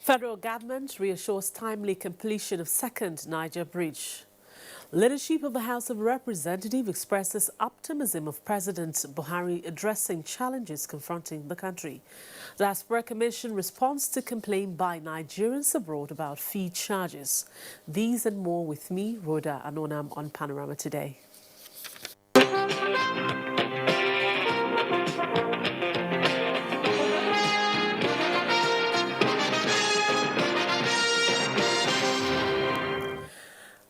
Federal government reassures timely completion of second Niger Bridge. Leadership of the House of Representatives expresses optimism of President Buhari addressing challenges confronting the country. The Diaspora Commission responds to complaint by Nigerians abroad about fee charges. These and more with me, Rhoda Anonam, on Panorama Today.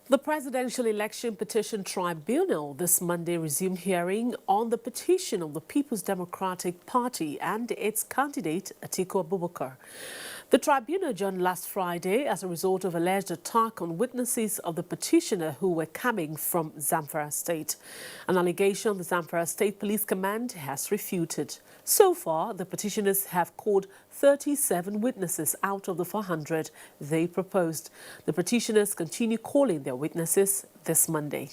The Presidential Election Petition Tribunal this Monday resumed hearing on the petition of the People's Democratic Party and its candidate, Atiku Abubakar. The tribunal adjourned last Friday as a result of alleged attack on witnesses of the petitioner who were coming from Zamfara State. An allegation the Zamfara State Police Command has refuted. So far, the petitioners have called 37 witnesses out of the 400 they proposed. The petitioners continue calling their witnesses this Monday.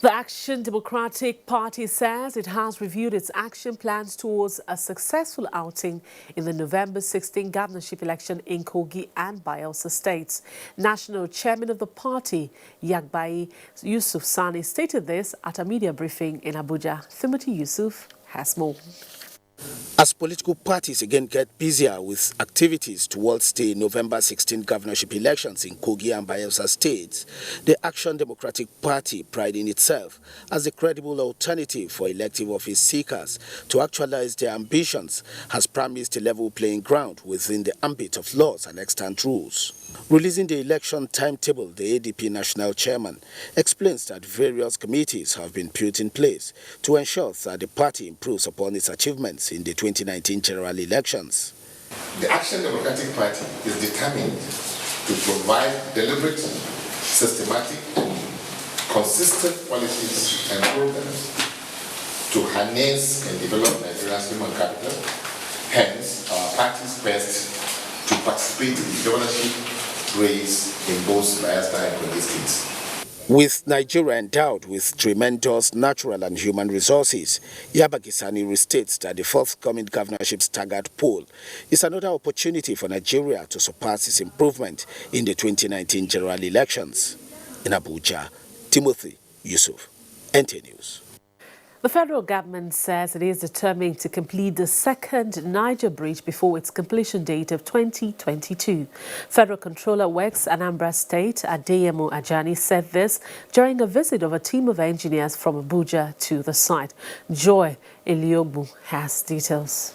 The Action Democratic Party says it has reviewed its action plans towards a successful outing in the November 16 governorship election in Kogi and Bayelsa states. National Chairman of the party, Yagbai Yusuf Sani, stated this at a media briefing in Abuja. Timothy Yusuf has more. As political parties again get busier with activities towards the November 16 governorship elections in Kogi and Bayelsa states, the Action Democratic Party, priding itself as a credible alternative for elective office seekers to actualize their ambitions, has promised a level playing ground within the ambit of laws and extant rules. Releasing the election timetable, the ADP national chairman explains that various committees have been put in place to ensure that the party improves upon its achievements in the 2019 general elections. The Action Democratic Party is determined to provide deliberate, systematic, consistent policies and programs to harness and develop Nigeria's human capital. Hence, our party's best to participate in the governorship race in both Bayelsa and Kogi states. With Nigeria endowed with tremendous natural and human resources, Yabagisani restates that the forthcoming governorship staggered poll is another opportunity for Nigeria to surpass its improvement in the 2019 general elections. In Abuja, Timothy Yusuf, NTA News. The federal government says it is determined to complete the second Niger Bridge before its completion date of 2022. Federal Controller Works Anambra State, Adeyemo Ajani, said this during a visit of a team of engineers from Abuja to the site. Joy Eliogbu has details.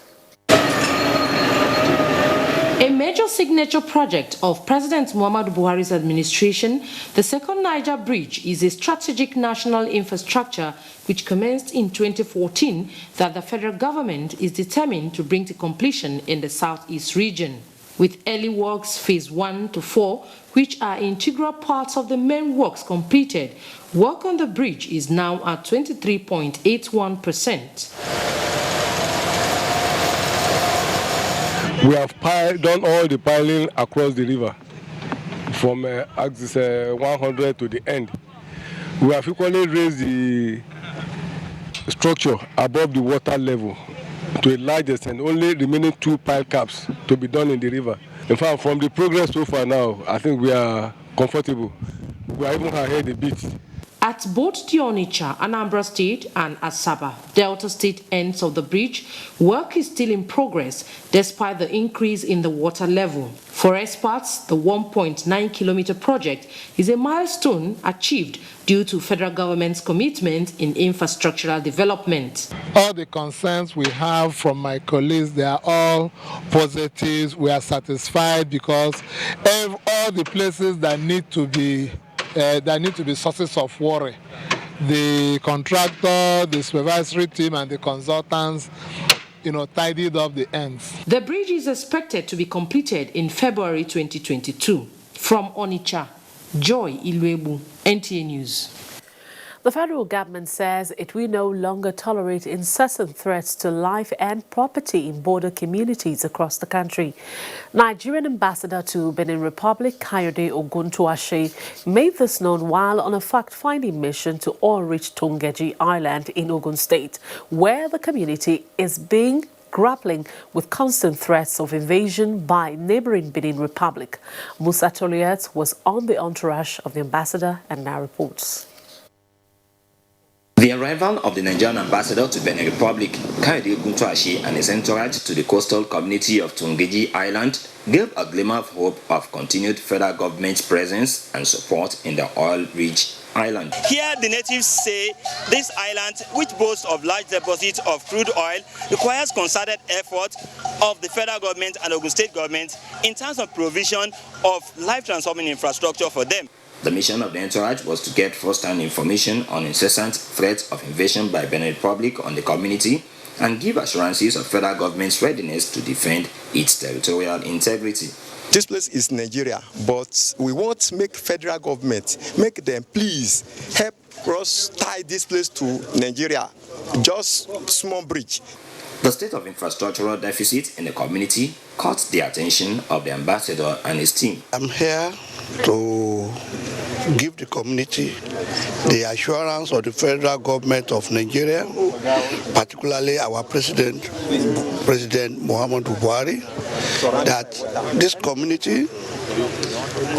A major signature project of President Muhammadu Buhari's administration, the second Niger Bridge is a strategic national infrastructure which commenced in 2014 that the federal government is determined to bring to completion in the southeast region. With early works phase 1 to 4, which are integral parts of the main works completed, work on the bridge is now at 23.81%. We have done all the piling across the river, from axis 100 to the end. We have equally raised the structure above the water level to a large extent, only remaining 2 pile caps to be done in the river. In fact, from the progress so far now, I think we are comfortable. We are even ahead a bit. At both the Onitsha, Anambra State and Asaba, Delta State ends of the bridge, work is still in progress despite the increase in the water level. For experts, the 1.9-kilometer project is a milestone achieved due to federal government's commitment in infrastructural development. All the concerns we have from my colleagues, they are all positives. We are satisfied because all the places that need to be sources of worry, the contractor, the supervisory team, and the consultants, tidied up the ends. The bridge is expected to be completed in February 2022. From Onitsha, Joy Iluebu, NTA News. The federal government says it will no longer tolerate incessant threats to life and property in border communities across the country. Nigerian ambassador to Benin Republic, Kayode Oguntuashe, made this known while on a fact-finding mission to oil-rich Tongeji Island in Ogun State, where the community is being grappling with constant threats of invasion by neighboring Benin Republic. Musa Toliet was on the entourage of the ambassador and now reports. The arrival of the Nigerian ambassador to Benin Republic, Kayode Oguntoashi, and his entourage to the coastal community of Tungeji Island gave a glimmer of hope of continued federal government presence and support in the oil-rich island. Here, the natives say this island, which boasts of large deposits of crude oil, requires concerted effort of the federal government and Ogun State government in terms of provision of life-transforming infrastructure for them. The mission of the entourage was to get first-hand information on incessant threats of invasion by Benin Republic on the community and give assurances of federal government's readiness to defend its territorial integrity. This place is Nigeria, but we want to make federal government, make them please help us tie this place to Nigeria, just small bridge. The state of infrastructural deficit in the community caught the attention of the ambassador and his team. I'm here to give the community the assurance of the federal government of Nigeria, particularly our President Muhammadu Buhari, that this community,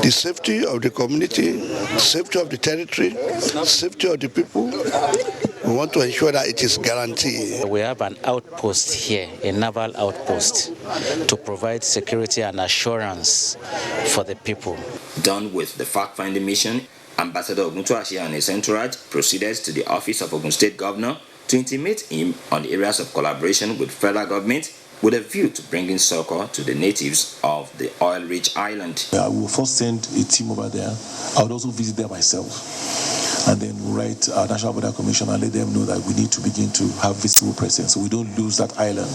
the safety of the community, safety of the territory, safety of the people, we want to ensure that it is guaranteed. We have an outpost here, a naval outpost, to provide security and assurance for the people. Done with the fact-finding mission, Ambassador Oguntoashi and his entourage proceeded to the office of Ogun State Governor to intimate him on the areas of collaboration with federal government with a view to bringing succor to the natives of the oil-rich island. I will first send a team over there. I would also visit there myself and then write our National Border Commission and let them know that we need to begin to have visible presence so we don't lose that island.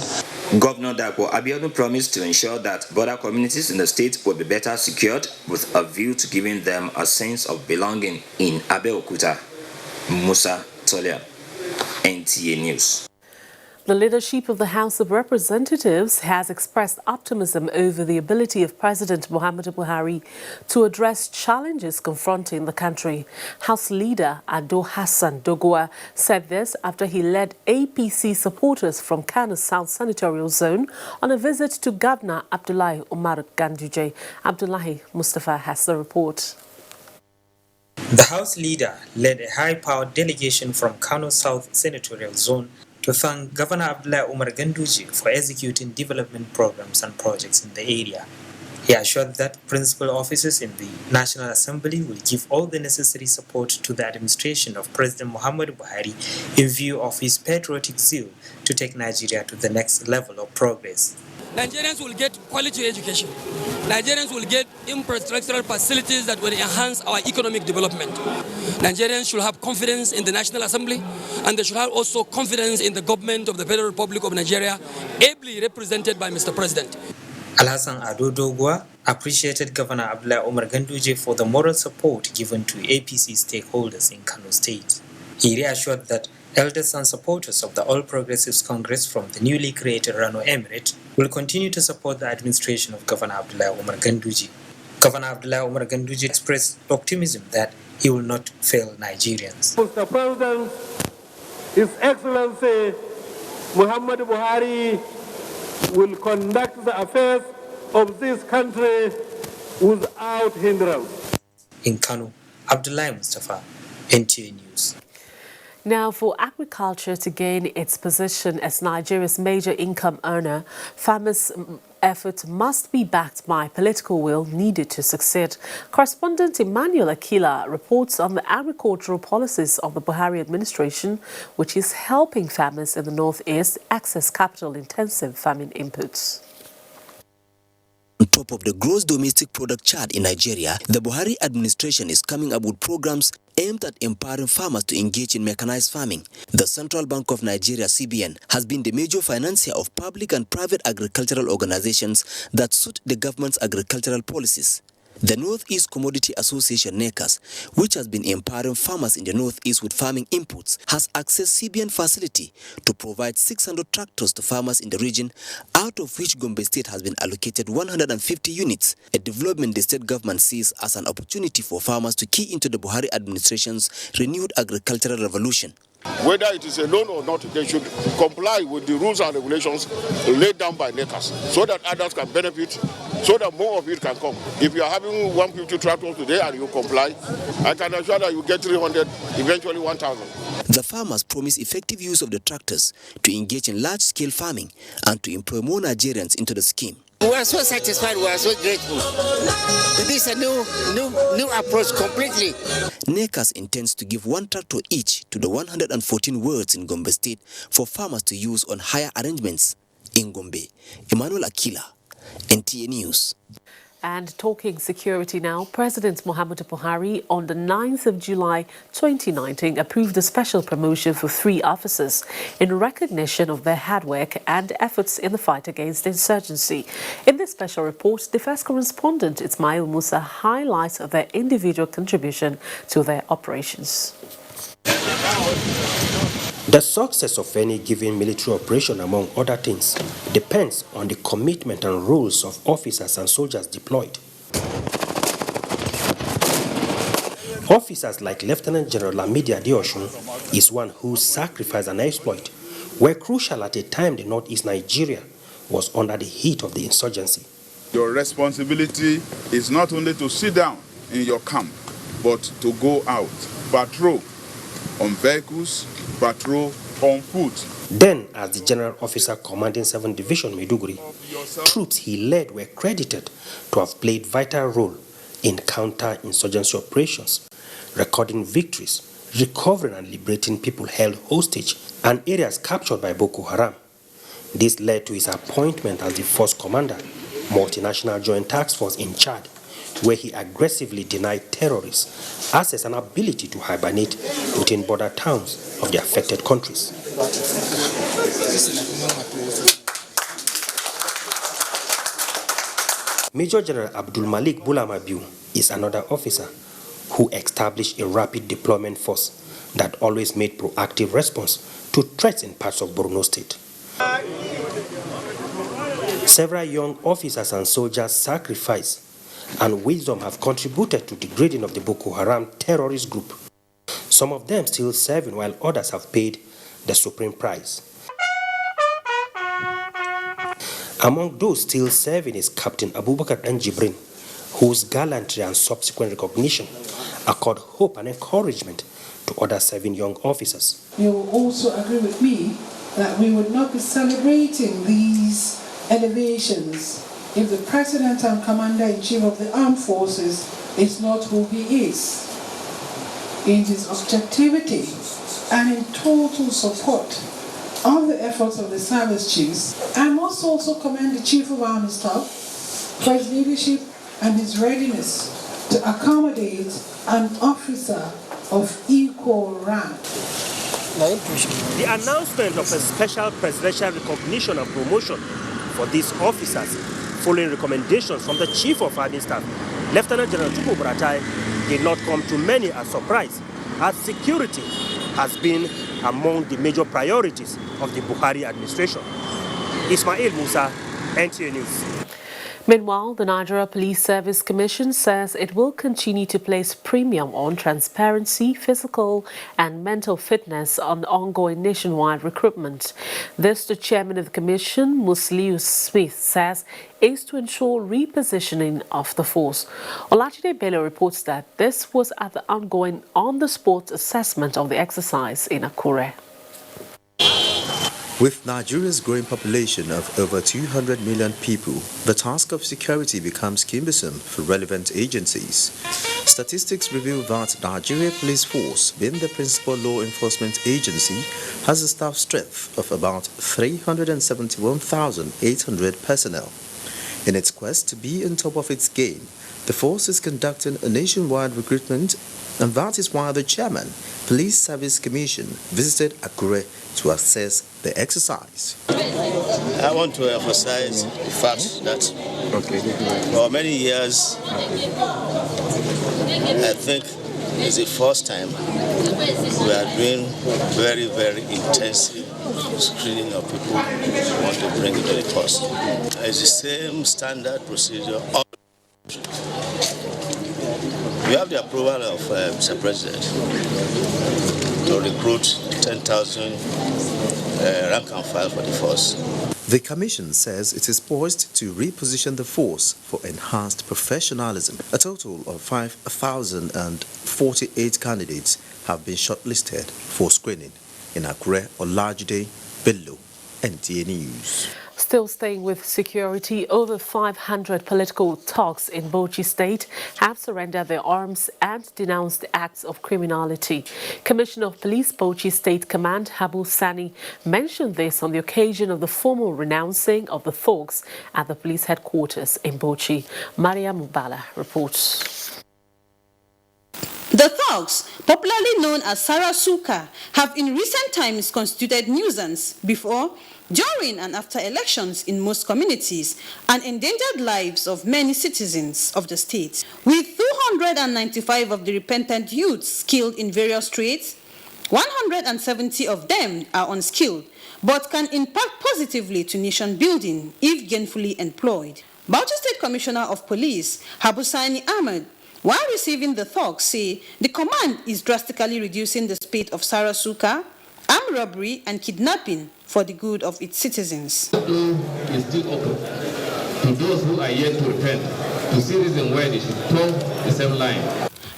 Governor Abiodun promised to ensure that border communities in the state will be better secured with a view to giving them a sense of belonging in Abeokuta. Musa Tolia, NTA News. The leadership of the House of Representatives has expressed optimism over the ability of President Muhammadu Buhari to address challenges confronting the country. House Leader Ado Hassan Dogowa said this after he led APC supporters from Kano South Senatorial Zone on a visit to Governor Abdullahi Umar Ganduje. Abdullahi Mustafa has the report. The House Leader led a high-powered delegation from Kano South Senatorial Zone to thank Governor Abdullahi Umar Ganduje for executing development programs and projects in the area. He assured that principal officers in the National Assembly will give all the necessary support to the administration of President Muhammadu Buhari in view of his patriotic zeal to take Nigeria to the next level of progress. Nigerians will get quality education. Nigerians will get infrastructural facilities that will enhance our economic development. Nigerians should have confidence in the National Assembly, and they should have also confidence in the government of the Federal Republic of Nigeria, ably represented by Mr. President. Alhassan Ado Dogowa appreciated Governor Abdullahi Umar Ganduje for the moral support given to APC stakeholders in Kano State. He reassured that elders and supporters of the All Progressives Congress from the newly created Rano Emirate will continue to support the administration of Governor Abdullahi Umar Ganduje. Governor Abdullahi Umar Ganduje expressed optimism that he will not fail Nigerians. Mr. President, His Excellency Muhammadu Buhari will conduct the affairs of this country without hindrance. In Kano, Abdullahi Mustafa, NTA News. Now, for agriculture to gain its position as Nigeria's major income earner, farmers' efforts must be backed by political will needed to succeed. Correspondent Emmanuel Akila reports on the agricultural policies of the Buhari administration, which is helping farmers in the northeast access capital-intensive farming inputs. On top of the gross domestic product chart in Nigeria, the Buhari administration is coming up with programs aimed at empowering farmers to engage in mechanized farming. The Central Bank of Nigeria, CBN, has been the major financier of public and private agricultural organizations that suit the government's agricultural policies. The Northeast Commodity Association, NECAS, which has been empowering farmers in the Northeast with farming inputs, has accessed CBN facility to provide 600 tractors to farmers in the region, out of which Gombe State has been allocated 150 units, a development the state government sees as an opportunity for farmers to key into the Buhari administration's renewed agricultural revolution. Whether it is a loan or not, they should comply with the rules and regulations laid down by NECAS so that others can benefit, so that more of it can come. If you are having 150 tractors today and you comply, I can assure that you get 300, eventually 1,000. The farmers promise effective use of the tractors to engage in large-scale farming and to employ more Nigerians into the scheme. We are so satisfied, we are so grateful. This is a new approach completely. NECAS intends to give 1 tractor each to the 114 wards in Gombe State for farmers to use on hire arrangements. In Gombe, Emmanuel Akila, NTA News. And talking security now, President Muhammadu Buhari on the 9th of July 2019 approved a special promotion for 3 officers in recognition of their hard work and efforts in the fight against insurgency. In this special report, the first correspondent Ismail Musa highlights their individual contribution to their operations. The success of any given military operation, among other things, depends on the commitment and roles of officers and soldiers deployed. Officers like Lieutenant General Lamidi Adeosun is one whose sacrifice and exploit were crucial at a time the northeast Nigeria was under the heat of the insurgency. Your responsibility is not only to sit down in your camp, but to go out, patrol on vehicles, patrol on foot. Then, as the General Officer commanding 7th Division Maiduguri, troops he led were credited to have played a vital role in counter-insurgency operations, recording victories, recovering and liberating people held hostage and areas captured by Boko Haram. This led to his appointment as the Force Commander, Multinational Joint Task Force in Chad, where he aggressively denied terrorists access and ability to hibernate within border towns of the affected countries. Major General Abdul Malik Bulamabiu is another officer who established a rapid deployment force that always made proactive response to threats in parts of Borno State. Several young officers and soldiers sacrificed and wisdom have contributed to the grading of the Boko Haram terrorist group. Some of them still serving while others have paid the supreme price. Among those still serving is Captain Abubakar Njibrin, whose gallantry and subsequent recognition accord hope and encouragement to other serving young officers. You will also agree with me that we would not be celebrating these elevations if the President and Commander-in-Chief of the Armed Forces is not who he is, in his objectivity and in total support of the efforts of the service chiefs. I must also commend the Chief of Army Staff for his leadership and his readiness to accommodate an officer of equal rank. The announcement of a special presidential recognition and promotion for these officers, following recommendations from the Chief of Army Staff, Lieutenant General Tuku Buratai, did not come to many as surprise, as security has been among the major priorities of the Buhari administration. Ismail Musa, NTA News. Meanwhile, the Nigeria Police Service Commission says it will continue to place premium on transparency, physical and mental fitness on ongoing nationwide recruitment. This, the chairman of the commission, Musliu Smith, says is to ensure repositioning of the force. Olajide Bello reports that this was at the ongoing on-the-spot assessment of the exercise in Akure. With Nigeria's growing population of over 200 million people, the task of security becomes cumbersome for relevant agencies. Statistics reveal that Nigeria Police Force, being the principal law enforcement agency, has a staff strength of about 371,800 personnel. In its quest to be on top of its game, the force is conducting a nationwide recruitment, and that is why the chairman, Police Service Commission, visited Akure to assess the exercise. I want to emphasize the fact that for many years, I think it's the first time we are doing very, very intensive screening of people who want to bring into the force. It's the same standard procedure. We have the approval of Mr. President to recruit 10,000 rank and file for the force. The Commission says it is poised to reposition the force for enhanced professionalism. A total of 5,048 candidates have been shortlisted for screening in Akure, Olajide, Bello, NTA News. Still staying with security, over 500 political thugs in Bauchi State have surrendered their arms and denounced acts of criminality. Commissioner of Police Bauchi State Command Habu Sani mentioned this on the occasion of the formal renouncing of the thugs at the police headquarters in Bauchi. Maria Mubala reports. The thugs, popularly known as Sarasuka, have in recent times constituted nuisance before, during and after elections in most communities and endangered lives of many citizens of the state. With 295 of the repentant youths skilled in various trades, 170 of them are unskilled but can impact positively to nation building if gainfully employed. Bauchi State Commissioner of Police Habu Sani Ahmed, while receiving the thugs, say the command is drastically reducing the spate of Sarasuka, armed robbery and kidnapping for the good of its citizens. The door is still open to those who are yet to repent, to see reason why they should toe the same line.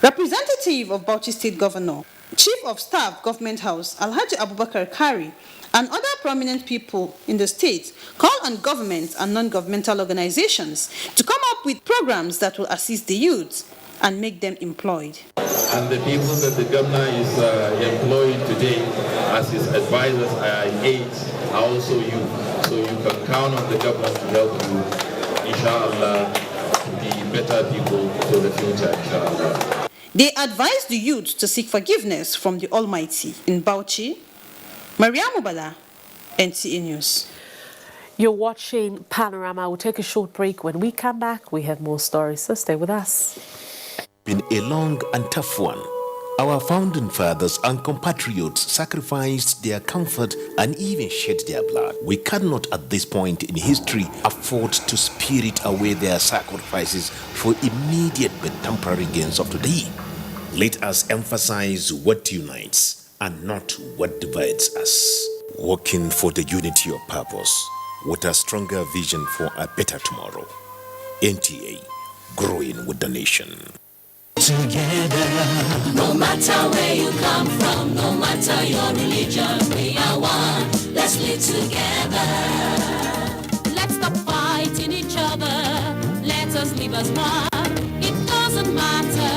Representative of Bauchi State Governor, Chief of Staff, Government House, Alhaji Abubakar Kari, and other prominent people in the state call on government and non-governmental organizations to come up with programs that will assist the youth and make them employed. And the people that the governor is employing today as his advisors and aides are also you. So you can count on the government to help you, inshallah, to be better people for the future, inshallah. They advise the youth to seek forgiveness from the Almighty. In Bauchi, Maria Mubala, NTA News. You're watching Panorama. We'll take a short break. When we come back, we have more stories, so stay with us. Been a long and tough one. Our founding fathers and compatriots sacrificed their comfort and even shed their blood. We cannot at this point in history afford to spirit away their sacrifices for immediate but temporary gains of today. Let us emphasize what unites and not what divides us. Working for the unity of purpose with a stronger vision for a better tomorrow. NTA, growing with the nation. Together, no matter where you come from, no matter your religion, we are one. Let's live together. Let's stop fighting each other. Let us live as one. It doesn't matter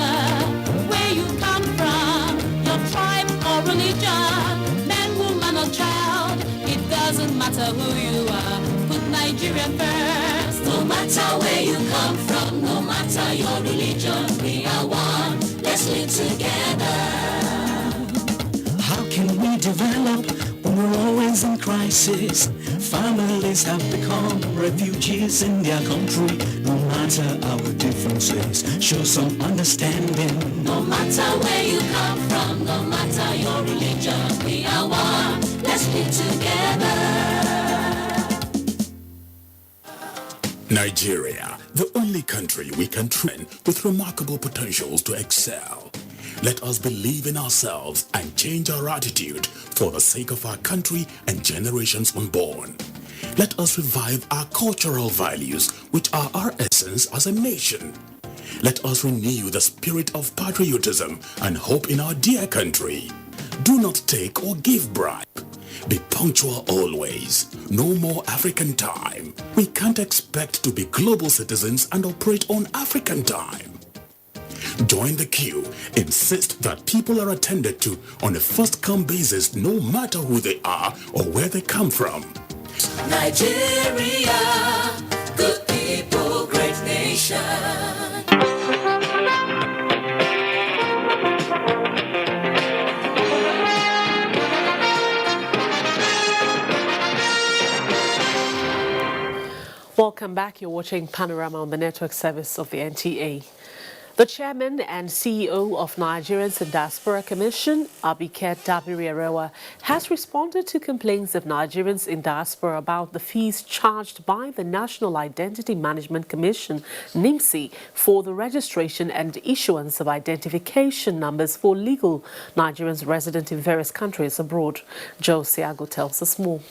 where you come from, your tribe or religion, man, woman or child. It doesn't matter who you are. Put Nigeria first. No matter where you come from, no matter your religion, we are one. Let's live together. How can we develop when we're always in crisis? Families have become refugees in their country. No matter our differences, show some understanding. No matter where you come from, no matter your religion, we are one. Let's live together. Nigeria, the only country we can train with remarkable potentials to excel. Let us believe in ourselves and change our attitude for the sake of our country and generations unborn. Let us revive our cultural values, which are our essence as a nation. Let us renew the spirit of patriotism and hope in our dear country. Do not take or give bribe. Be punctual always. No more African time. We can't expect to be global citizens and operate on African time. Join the queue. Insist that people are attended to on a first-come basis, no matter who they are or where they come from. Nigeria, good people, great nation. Welcome back. You're watching Panorama on the network service of the NTA. The chairman and CEO of Nigerians in Diaspora Commission, Dabiri, has responded to complaints of Nigerians in diaspora about the fees charged by the National Identity Management Commission, NIMC, for the registration and issuance of identification numbers for legal Nigerians resident in various countries abroad. Joe Siago tells us more.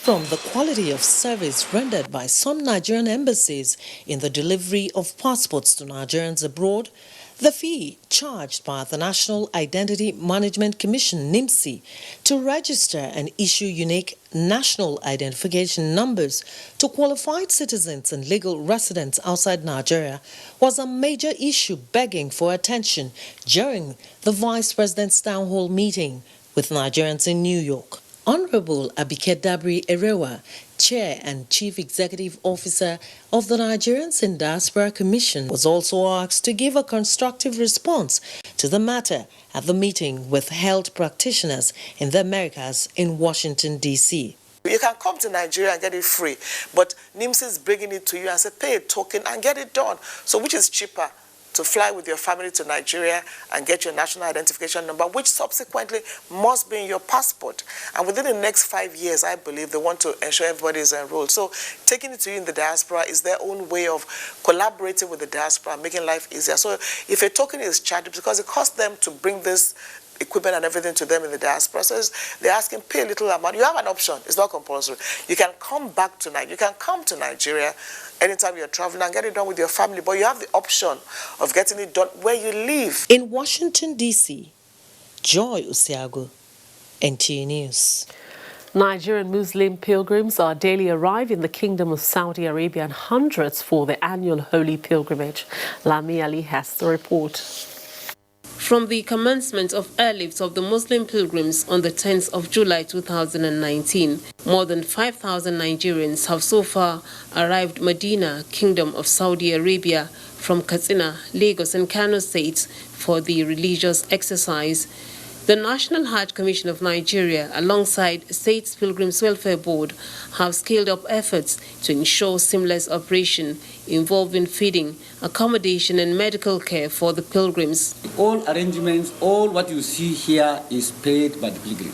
From the quality of service rendered by some Nigerian embassies in the delivery of passports to Nigerians abroad, the fee charged by the National Identity Management Commission, NIMC, to register and issue unique national identification numbers to qualified citizens and legal residents outside Nigeria was a major issue begging for attention during the Vice President's town hall meeting with Nigerians in New York. Honorable Dabiri, Chair and Chief Executive Officer of the Nigerians in Diaspora Commission, was also asked to give a constructive response to the matter at the meeting with health practitioners in the Americas in Washington, D.C. You can come to Nigeria and get it free, but NIMS is bringing it to you and say, pay a token and get it done. So which is cheaper? To fly with your family to Nigeria and get your national identification number, which subsequently must be in your passport. And within the next 5 years, I believe they want to ensure everybody is enrolled. So taking it to you in the diaspora is their own way of collaborating with the diaspora, making life easier. So if a token is charged, because it costs them to bring this equipment and everything to them in the diaspora, so they're asking, pay a little amount. You have an option. It's not compulsory. You can come back to Nigeria. You can come to Nigeria anytime you're traveling and get it done with your family, but you have the option of getting it done where you live. In Washington, D.C., Joy Usiago, NTA News. Nigerian Muslim pilgrims are daily arrive in the Kingdom of Saudi Arabia in hundreds for the annual Holy Pilgrimage. Lami Ali has the report. From the commencement of airlifts of the Muslim pilgrims on the 10th of July 2019, more than 5,000 Nigerians have so far arrived Medina, Kingdom of Saudi Arabia, from Katsina, Lagos and Kano states for the religious exercise. The National Hajj Commission of Nigeria, alongside States Pilgrims Welfare Board, have scaled up efforts to ensure seamless operation involving feeding, accommodation and medical care for the pilgrims. All arrangements, all what you see here is paid by the pilgrim.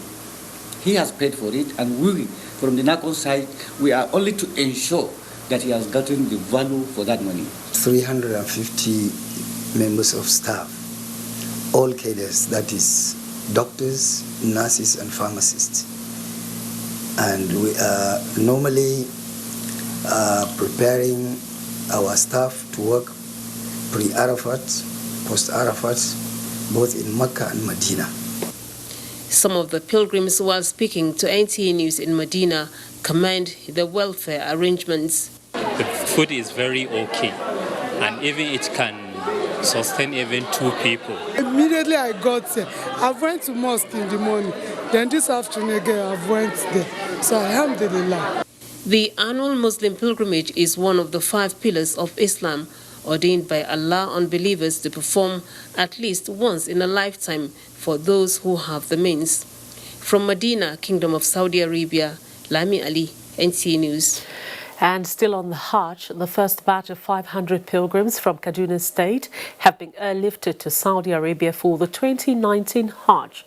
He has paid for it, and we, from the NACON side, we are only to ensure that he has gotten the value for that money. 350 members of staff, all cadres, that is doctors, nurses and pharmacists. And we are normally preparing our staff to work pre-Arafat, post-Arafat, both in Mecca and Medina. Some of the pilgrims, while speaking to NTA News in Medina, commend the welfare arrangements. The food is very okay, and even it can sustain even 2 people. Immediately I got there, I went to mosque in the morning, then this afternoon again I went there. So alhamdulillah. The annual Muslim pilgrimage is one of the 5 pillars of Islam, ordained by Allah on believers to perform at least once in a lifetime for those who have the means. From Medina, Kingdom of Saudi Arabia, Lami Ali, NTA News. And still on the Hajj, the first batch of 500 pilgrims from Kaduna State have been airlifted to Saudi Arabia for the 2019 Hajj.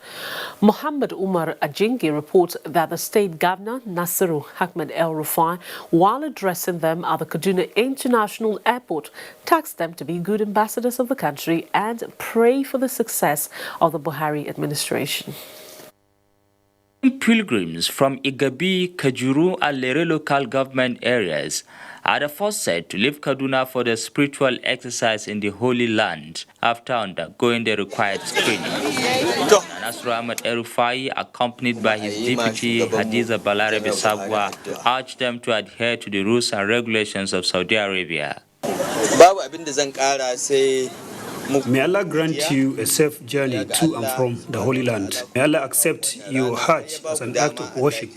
Muhammad Umar Ajingi reports that the state governor, Nasiru Ahmed El Rufai, while addressing them at the Kaduna International Airport, tasked them to be good ambassadors of the country and pray for the success of the Buhari administration. Pilgrims from Igabi, Kajuru and Lere local government areas are the first set to leave Kaduna for the spiritual exercise in the Holy Land after undergoing the required screening. Nasru Ahmed El-Rufai, accompanied by his deputy Hadiza Balarabe Sabwa, urged them to adhere to the rules and regulations of Saudi Arabia. May Allah grant you a safe journey to and from the Holy Land. May Allah accept your Hajj as an act of worship.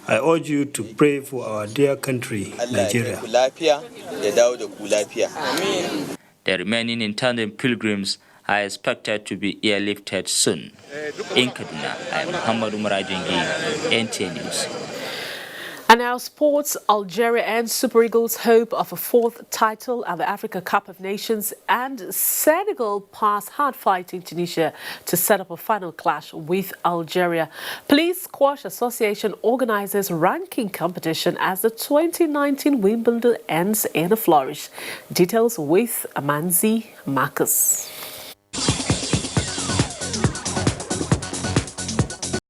I urge you to pray for our dear country, Nigeria. The remaining intended pilgrims are expected to be airlifted soon. In Kaduna, I am Muhammad Umar Ajingi, NTA News. And now sports, Algeria and Super Eagles hope of a fourth title at the Africa Cup of Nations, and Senegal pass hard-fighting Tunisia to set up a final clash with Algeria. Police Squash Association organizes ranking competition as the 2019 Wimbledon ends in a flourish. Details with Amanzi Marcus.